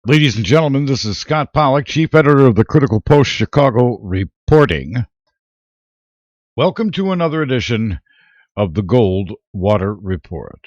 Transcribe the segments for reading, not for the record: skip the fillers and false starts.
Ladies and gentlemen, this is Scott Pollock, Chief Editor of the Critical Post Chicago, reporting. Welcome to another edition of the Goldwater Report.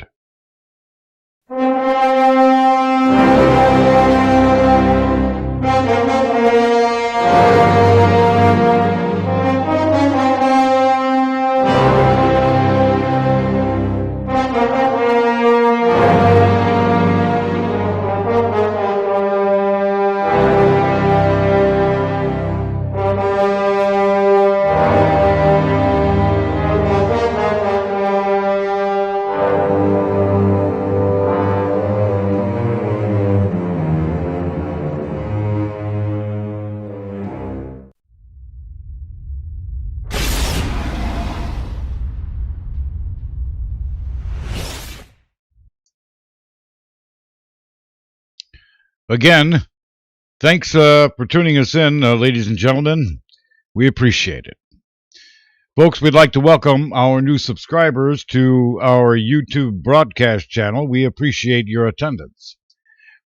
Again, thanks for tuning us in, ladies and gentlemen. We appreciate it. Folks, we'd like to welcome our new subscribers to our YouTube broadcast channel. We appreciate your attendance.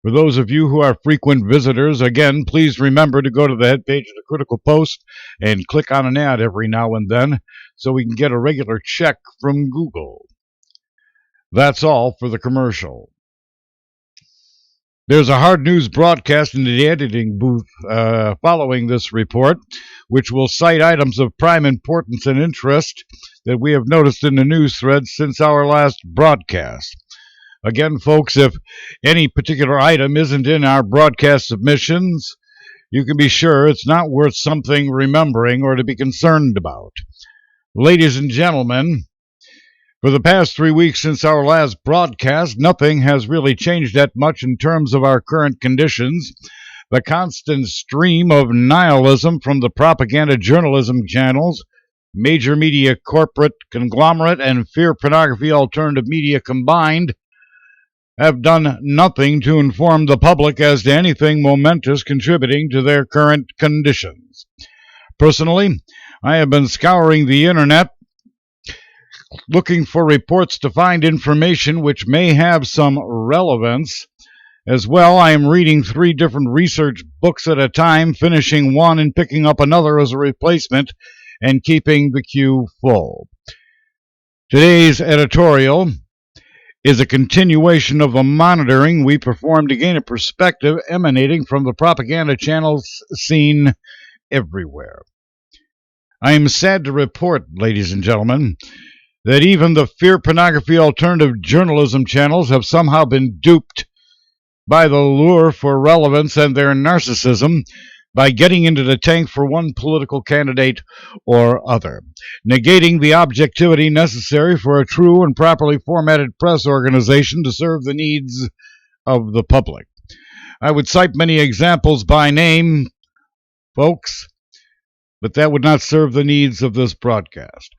For those of you who are frequent visitors, again, please remember to go to the head page of the Critical Post and click on an ad every now and then so we can get a regular check from Google. That's all for the commercial. There's a hard news broadcast in the editing booth following this report, which will cite items of prime importance and interest that we have noticed in the news threads since our last broadcast. Again, folks, if any particular item isn't in our broadcast submissions, you can be sure it's not worth something remembering or to be concerned about. Ladies and gentlemen, for the past 3 weeks since our last broadcast, nothing has really changed that much in terms of our current conditions. The constant stream of nihilism from the propaganda journalism channels, major media corporate conglomerate, and fear pornography alternative media combined have done nothing to inform the public as to anything momentous contributing to their current conditions. Personally, I have been scouring the internet looking for reports to find information which may have some relevance. As well, I am reading 3 different research books at a time, finishing one and picking up another as a replacement, and keeping the queue full. Today's editorial is a continuation of the monitoring we performed to gain a perspective emanating from the propaganda channels seen everywhere. I am sad to report, ladies and gentlemen, that even the fear pornography alternative journalism channels have somehow been duped by the lure for relevance and their narcissism by getting into the tank for one political candidate or other, negating the objectivity necessary for a true and properly formatted press organization to serve the needs of the public. I would cite many examples by name, folks, but that would not serve the needs of this broadcast.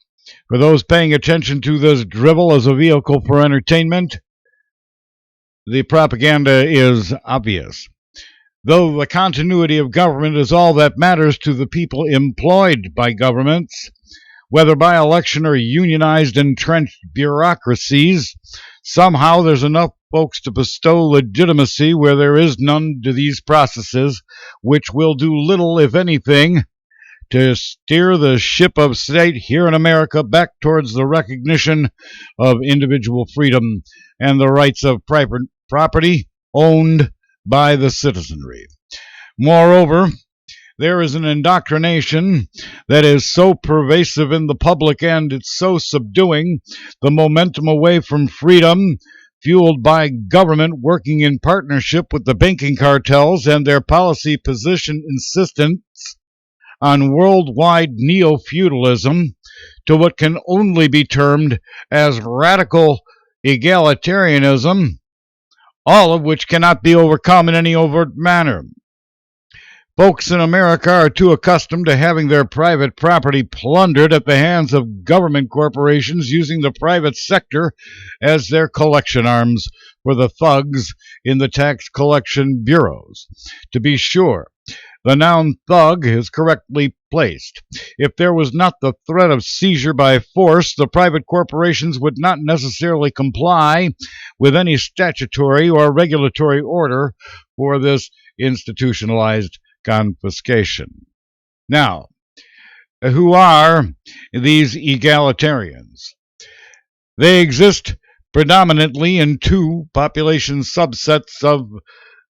For those paying attention to this drivel as a vehicle for entertainment, the propaganda is obvious. Though the continuity of government is all that matters to the people employed by governments, whether by election or unionized entrenched bureaucracies, somehow there's enough folks to bestow legitimacy where there is none to these processes, which will do little, if anything, to steer the ship of state here in America back towards the recognition of individual freedom and the rights of private property owned by the citizenry. Moreover, there is an indoctrination that is so pervasive in the public and it's so subduing the momentum away from freedom, fueled by government working in partnership with the banking cartels and their policy position insistence on worldwide neo-feudalism, to what can only be termed as radical egalitarianism, all of which cannot be overcome in any overt manner. Folks in America are too accustomed to having their private property plundered at the hands of government corporations using the private sector as their collection arms for the thugs in the tax collection bureaus. To be sure, the noun thug is correctly placed. If there was not the threat of seizure by force, the private corporations would not necessarily comply with any statutory or regulatory order for this institutionalized confiscation. Now, who are these egalitarians? They exist predominantly in two population subsets of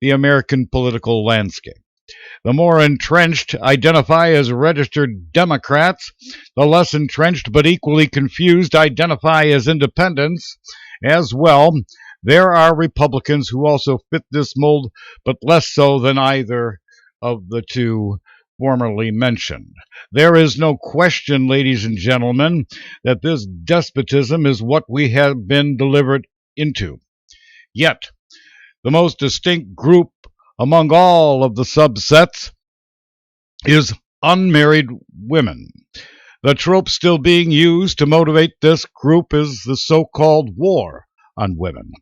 the American political landscape. The more entrenched identify as registered Democrats. The less entrenched but equally confused identify as independents. As well, there are Republicans who also fit this mold, but less so than either of the two formerly mentioned. There is no question, ladies and gentlemen, that this despotism is what we have been delivered into. Yet, the most distinct group among all of the subsets is unmarried women. The trope still being used to motivate this group is the so-called war on women.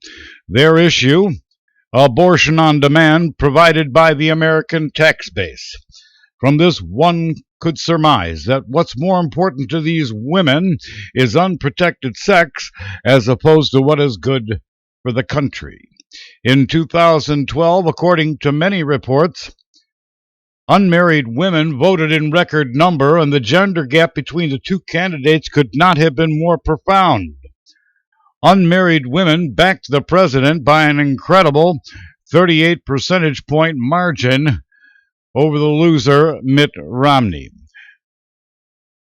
Their issue, abortion on demand provided by the American tax base. From this, one could surmise that what's more important to these women is unprotected sex as opposed to what is good for the country. In 2012, according to many reports, unmarried women voted in record number, and the gender gap between the two candidates could not have been more profound. Unmarried women backed the president by an incredible 38 percentage point margin over the loser, Mitt Romney.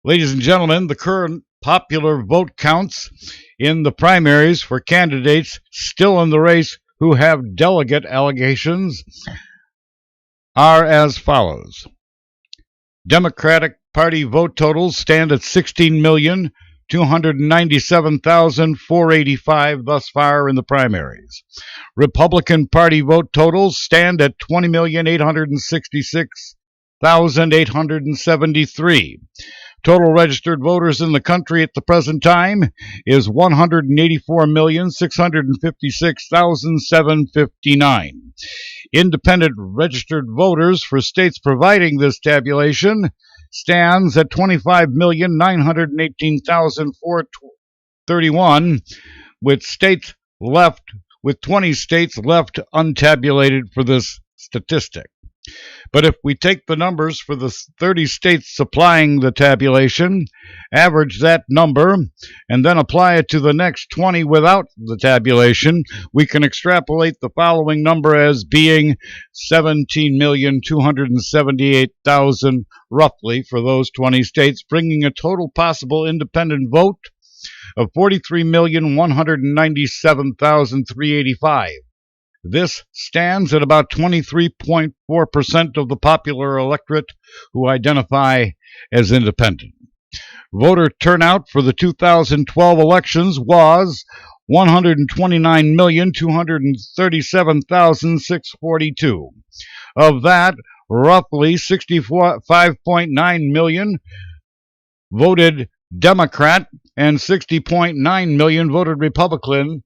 Ladies and gentlemen, the current popular vote counts in the primaries for candidates still in the race who have delegate allegations are as follows. Democratic Party vote totals stand at 16,297,485 thus far in the primaries. Republican Party vote totals stand at 20,866,873. Total registered voters in the country at the present time is 184,656,759. Independent registered voters for states providing this tabulation stands at 25,918,431, with 20 states left untabulated for this statistic. But if we take the numbers for the 30 states supplying the tabulation, average that number, and then apply it to the next 20 without the tabulation, we can extrapolate the following number as being 17,278,000 roughly for those 20 states, bringing a total possible independent vote of 43,197,385. This stands at about 23.4% of the popular electorate who identify as independent. Voter turnout for the 2012 elections was 129,237,642. Of that, roughly 65.9 million voted Democrat and 60.9 million voted Republican,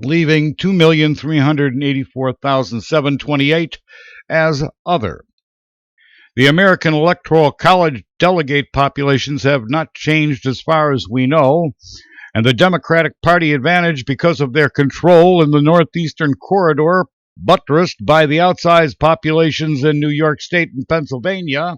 leaving 2,384,728 as other. The American Electoral College delegate populations have not changed as far as we know, and the Democratic Party advantage because of their control in the northeastern corridor, buttressed by the outsized populations in New York State and Pennsylvania,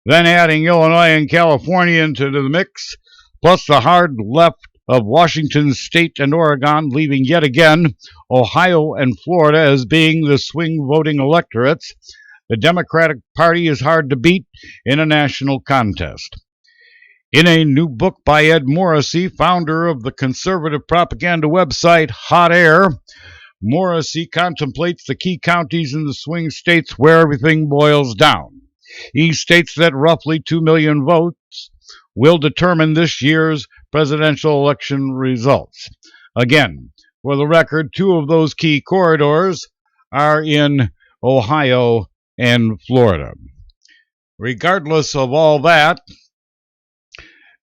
then adding Illinois and California into the mix, plus the hard left of Washington State and Oregon, leaving yet again Ohio and Florida as being the swing voting electorates. The Democratic Party is hard to beat in a national contest. In a new book by Ed Morrissey, founder of the conservative propaganda website Hot Air, Morrissey contemplates the key counties in the swing states where everything boils down. He states that roughly 2 million votes will determine this year's presidential election results. Again, for the record, two of those key corridors are in Ohio and Florida. Regardless of all that,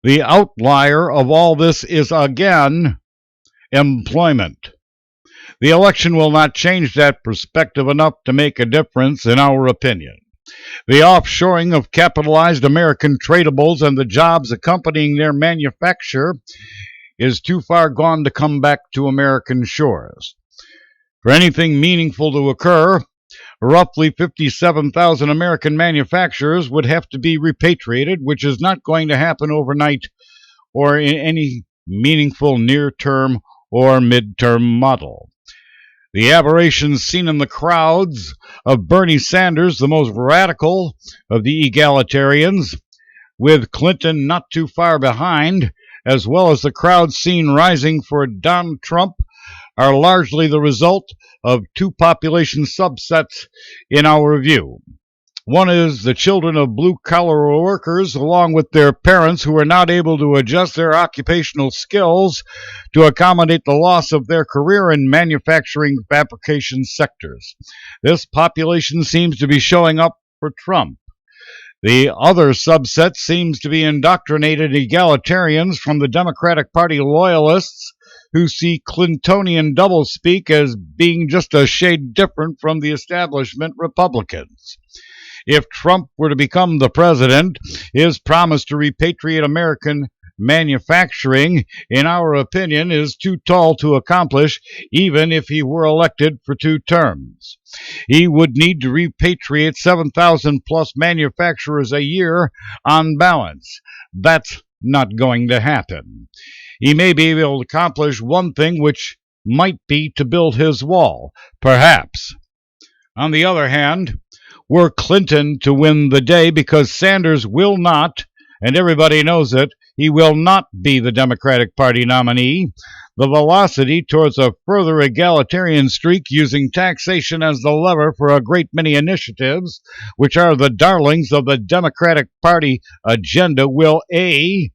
the outlier of all this is again employment. The election will not change that perspective enough to make a difference, in our opinion. The offshoring of capitalized American tradables and the jobs accompanying their manufacture is too far gone to come back to American shores. For anything meaningful to occur, roughly 57,000 American manufacturers would have to be repatriated, which is not going to happen overnight or in any meaningful near-term or mid-term model. The aberrations seen in the crowds of Bernie Sanders, the most radical of the egalitarians, with Clinton not too far behind, as well as the crowd seen rising for Donald Trump, are largely the result of two population subsets in our view. One is the children of blue-collar workers, along with their parents who are not able to adjust their occupational skills to accommodate the loss of their career in manufacturing fabrication sectors. This population seems to be showing up for Trump. The other subset seems to be indoctrinated egalitarians from the Democratic Party loyalists who see Clintonian doublespeak as being just a shade different from the establishment Republicans. If Trump were to become the president, his promise to repatriate American manufacturing, in our opinion, is too tall to accomplish even if he were elected for 2 terms. He would need to repatriate 7,000 plus manufacturers a year on balance. That's not going to happen. He may be able to accomplish one thing, which might be to build his wall, perhaps. On the other hand, were Clinton to win the day, because Sanders will not, and everybody knows it, he will not be the Democratic Party nominee, the velocity towards a further egalitarian streak using taxation as the lever for a great many initiatives, which are the darlings of the Democratic Party agenda, will A,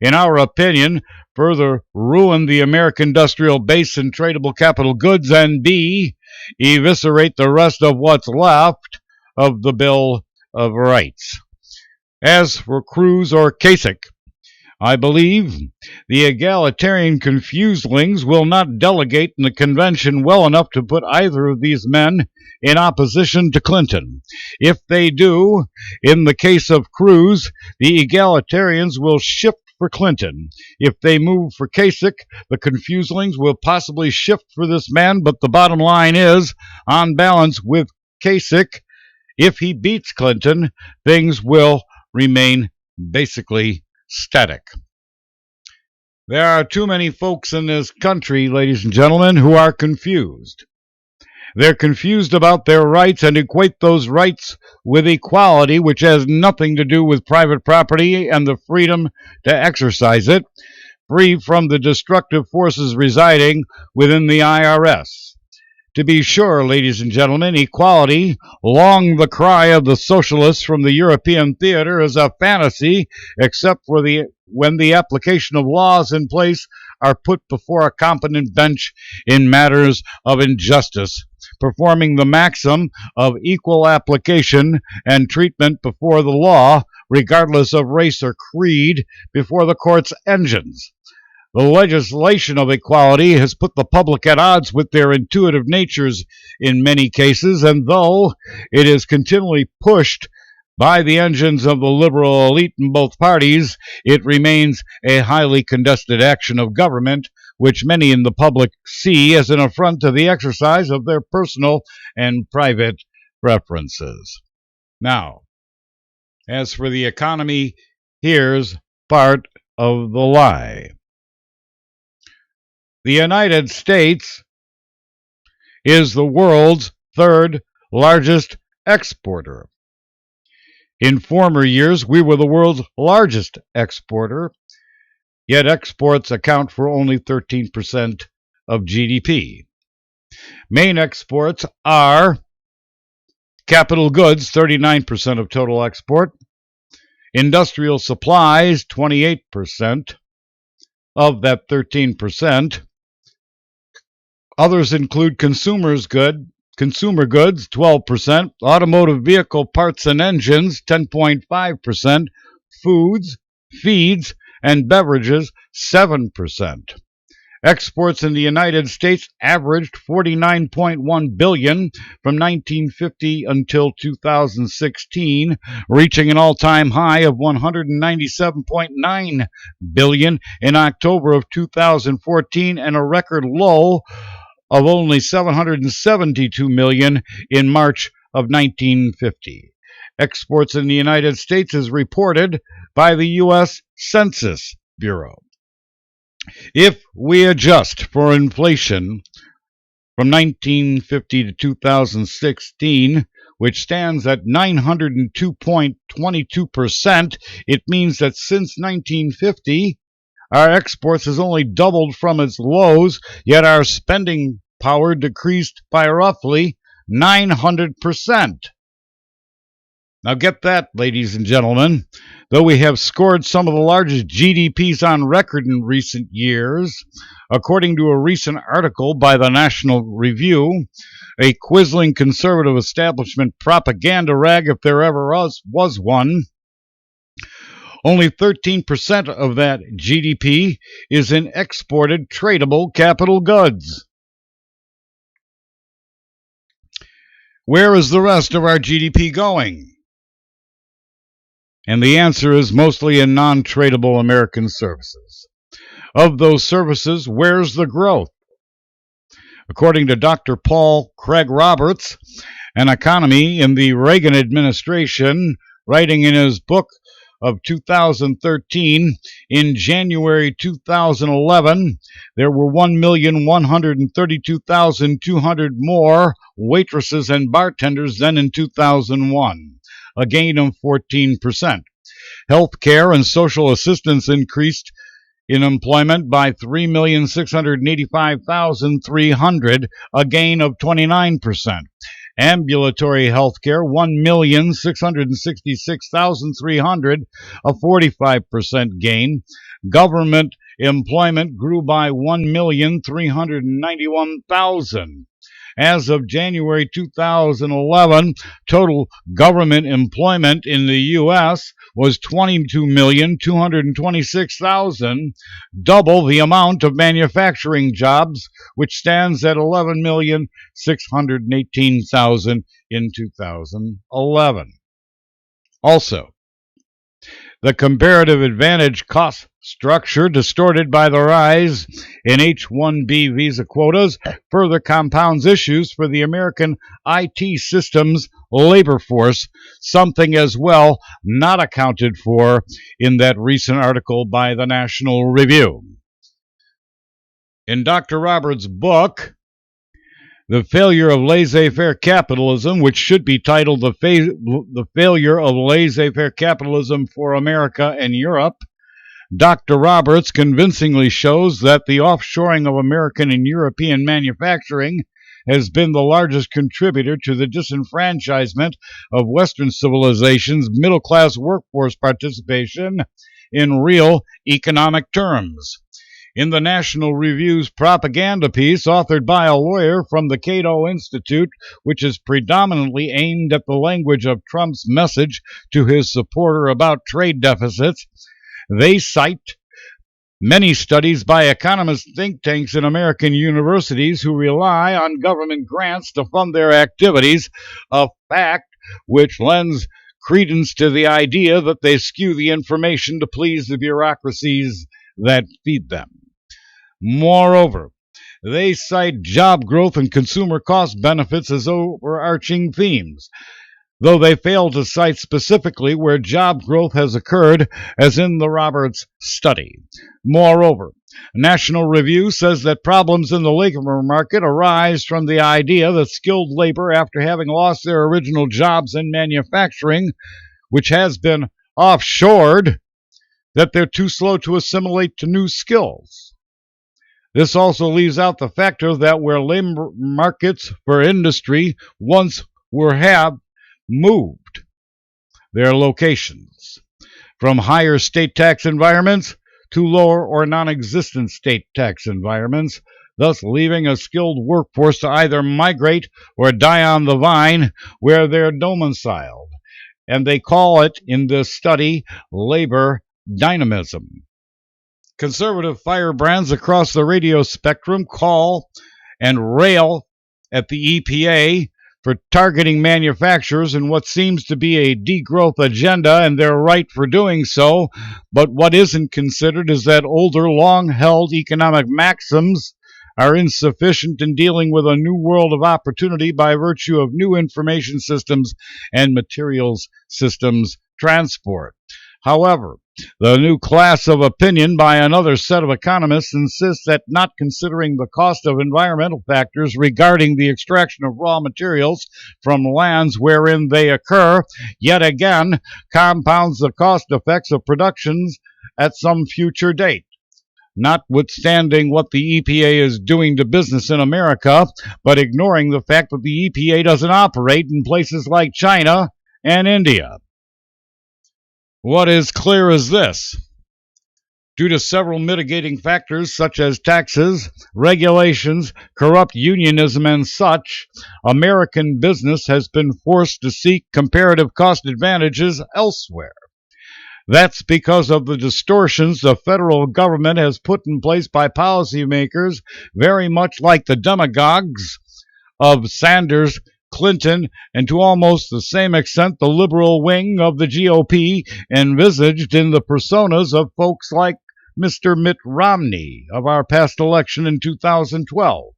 in our opinion, further ruin the American industrial base and tradable capital goods, and B, eviscerate the rest of what's left of the Bill of Rights. As for Cruz or Kasich, I believe the egalitarian confuselings will not delegate in the convention well enough to put either of these men in opposition to Clinton. If they do, in the case of Cruz, the egalitarians will shift for Clinton. If they move for Kasich, the confuselings will possibly shift for this man, but the bottom line is, on balance with Kasich, if he beats Clinton, things will remain basically static. There are too many folks in this country, ladies and gentlemen, who are confused. They're confused about their rights and equate those rights with equality, which has nothing to do with private property and the freedom to exercise it, free from the destructive forces residing within the IRS. To be sure, ladies and gentlemen, equality, long the cry of the socialists from the European theater, is a fantasy, except for when the application of laws in place are put before a competent bench in matters of injustice, performing the maxim of equal application and treatment before the law, regardless of race or creed, before the court's engines. The legislation of equality has put the public at odds with their intuitive natures in many cases, and though it is continually pushed by the engines of the liberal elite in both parties, it remains a highly contested action of government, which many in the public see as an affront to the exercise of their personal and private preferences. Now, as for the economy, here's part of the lie. The United States is the world's 3rd largest exporter. In former years, we were the world's largest exporter, yet exports account for only 13% of GDP. Main exports are capital goods, 39% of total export, industrial supplies, 28% of that 13%. Others include consumer goods, 12%, automotive vehicle parts and engines, 10.5%, foods, feeds, and beverages, 7%. Exports in the United States averaged $49.1 billion from 1950 until 2016, reaching an all-time high of $197.9 billion in October of 2014 and a record low of only $772 million in March of 1950. Exports in the United States is reported by the U.S. Census Bureau. If we adjust for inflation from 1950 to 2016, which stands at 902.22%, it means that since 1950, our exports has only doubled from its lows, yet our spending power decreased by roughly 900%. Now get that, ladies and gentlemen. Though we have scored some of the largest GDPs on record in recent years, according to a recent article by the National Review, a quisling conservative establishment propaganda rag if there ever was one, only 13% of that GDP is in exported tradable capital goods. Where is the rest of our GDP going? And the answer is mostly in non-tradable American services. Of those services, where's the growth? According to Dr. Paul Craig Roberts, an economy in the Reagan administration, writing in his book of 2013, in January 2011, there were 1,132,200 more waitresses and bartenders than in 2001, a gain of 14%. Healthcare and social assistance increased in employment by 3,685,300, a gain of 29%. Ambulatory healthcare, 1,666,300, a 45% gain. Government employment grew by 1,391,000. As of January 2011, total government employment in the U.S. was 22,226,000, double the amount of manufacturing jobs, which stands at 11,618,000 in 2011. Also, the comparative advantage cost structure distorted by the rise in H-1B visa quotas further compounds issues for the American IT systems labor force, something as well not accounted for in that recent article by the National Review. In Dr. Roberts' book, The Failure of Laissez-Faire Capitalism, which should be titled The Failure of Laissez-Faire Capitalism for America and Europe, Dr. Roberts convincingly shows that the offshoring of American and European manufacturing has been the largest contributor to the disenfranchisement of Western civilization's middle-class workforce participation in real economic terms. In the National Review's propaganda piece, authored by a lawyer from the Cato Institute, which is predominantly aimed at the language of Trump's message to his supporter about trade deficits, they cite many studies by economist think tanks in American universities who rely on government grants to fund their activities, a fact which lends credence to the idea that they skew the information to please the bureaucracies that feed them. Moreover, they cite job growth and consumer cost benefits as overarching themes, though they fail to cite specifically where job growth has occurred, as in the Roberts study. Moreover, National Review says that problems in the labor market arise from the idea that skilled labor, after having lost their original jobs in manufacturing, which has been offshored, that they're too slow to assimilate to new skills. This also leaves out the factor that where labor markets for industry once have moved their locations from higher state tax environments to lower or non-existent state tax environments, thus leaving a skilled workforce to either migrate or die on the vine where they're domiciled. And they call it in this study labor dynamism. Conservative firebrands across the radio spectrum call and rail at the EPA for targeting manufacturers in what seems to be a degrowth agenda, and they're right for doing so. But what isn't considered is that older, long-held economic maxims are insufficient in dealing with a new world of opportunity by virtue of new information systems and materials systems transport. However, the new class of opinion by another set of economists insists that not considering the cost of environmental factors regarding the extraction of raw materials from lands wherein they occur, yet again compounds the cost effects of productions at some future date. Notwithstanding what the EPA is doing to business in America, but ignoring the fact that the EPA doesn't operate in places like China and India. What is clear is this. Due to several mitigating factors such as taxes, regulations, corrupt unionism, and such, American business has been forced to seek comparative cost advantages elsewhere. That's because of the distortions the federal government has put in place by policymakers, very much like the demagogues of Sanders, Clinton, and to almost the same extent the liberal wing of the GOP envisaged in the personas of folks like Mr. Mitt Romney of our past election in 2012.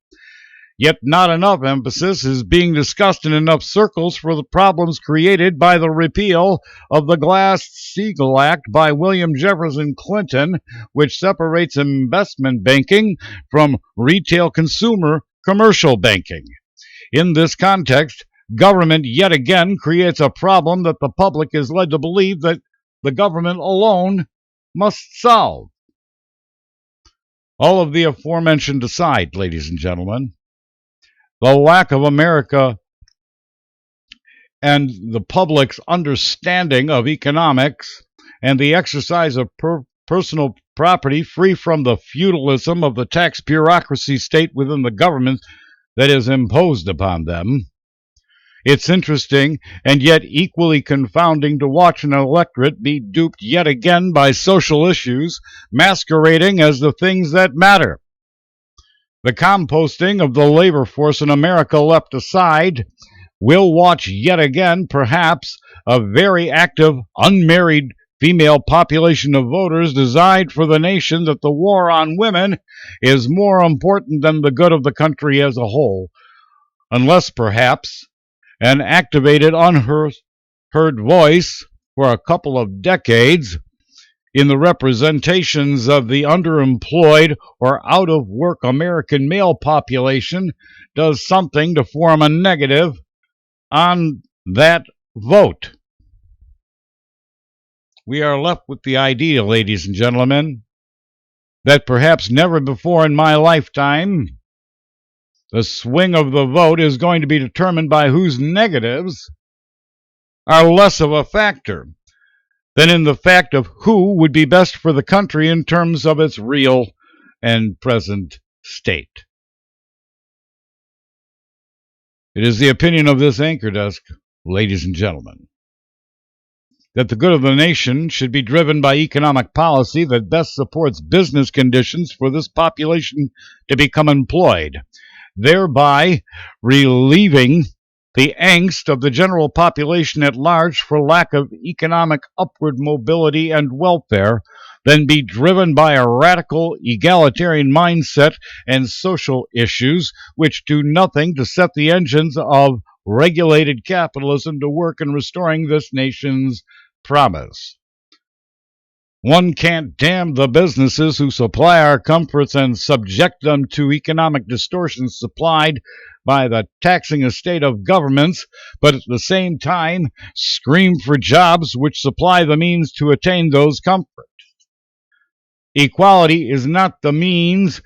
Yet not enough emphasis is being discussed in enough circles for the problems created by the repeal of the Glass-Steagall Act by William Jefferson Clinton, which separates investment banking from retail consumer commercial banking. In this context, government yet again creates a problem that the public is led to believe that the government alone must solve. All of the aforementioned aside, ladies and gentlemen, the lack of America and the public's understanding of economics and the exercise of personal property free from the feudalism of the tax bureaucracy state within the government that is imposed upon them. It's interesting and yet equally confounding to watch an electorate be duped yet again by social issues masquerading as the things that matter. The composting of the labor force in America left aside, we'll watch yet again, perhaps, a very active, unmarried female population of voters decide for the nation that the war on women is more important than the good of the country as a whole, unless perhaps an activated unheard voice for a couple of decades in the representations of the underemployed or out-of-work American male population does something to form a negative on that vote. We are left with the idea, ladies and gentlemen, that perhaps never before in my lifetime the swing of the vote is going to be determined by whose negatives are less of a factor than in the fact of who would be best for the country in terms of its real and present state. It is the opinion of this anchor desk, ladies and gentlemen, that the good of the nation should be driven by economic policy that best supports business conditions for this population to become employed, thereby relieving the angst of the general population at large for lack of economic upward mobility and welfare, than be driven by a radical egalitarian mindset and social issues which do nothing to set the engines of regulated capitalism to work in restoring this nation's promise. One can't damn the businesses who supply our comforts and subject them to economic distortions supplied by the taxing estate of governments, but at the same time scream for jobs which supply the means to attain those comforts. Equality is not the means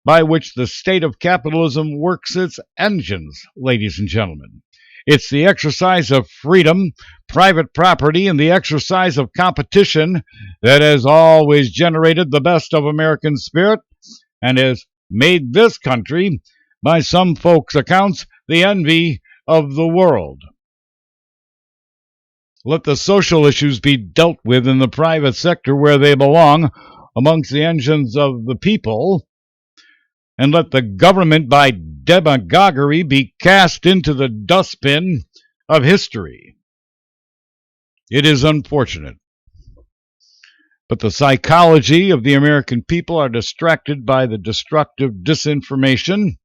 by which the state of capitalism works its engines, ladies and gentlemen. It's the exercise of freedom, private property, and the exercise of competition that has always generated the best of American spirit and has made this country, by some folks' accounts, the envy of the world. Let the social issues be dealt with in the private sector where they belong, amongst the engines of the people, and let the government by demagoguery be cast into the dustbin of history. It is unfortunate But the psychology of the American people are distracted by the destructive disinformation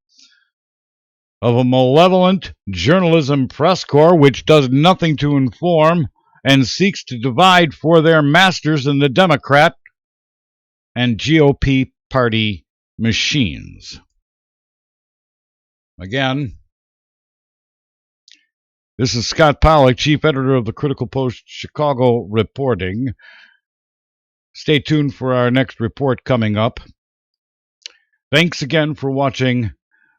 of a malevolent journalism press corps which does nothing to inform and seeks to divide for their masters in the Democrat and GOP party machines. Again, this is Scott Pollock, chief editor of the Critical Post Chicago, reporting. Stay tuned for our next report coming up. Thanks again for watching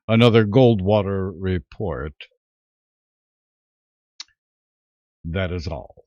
another Goldwater report. That is all.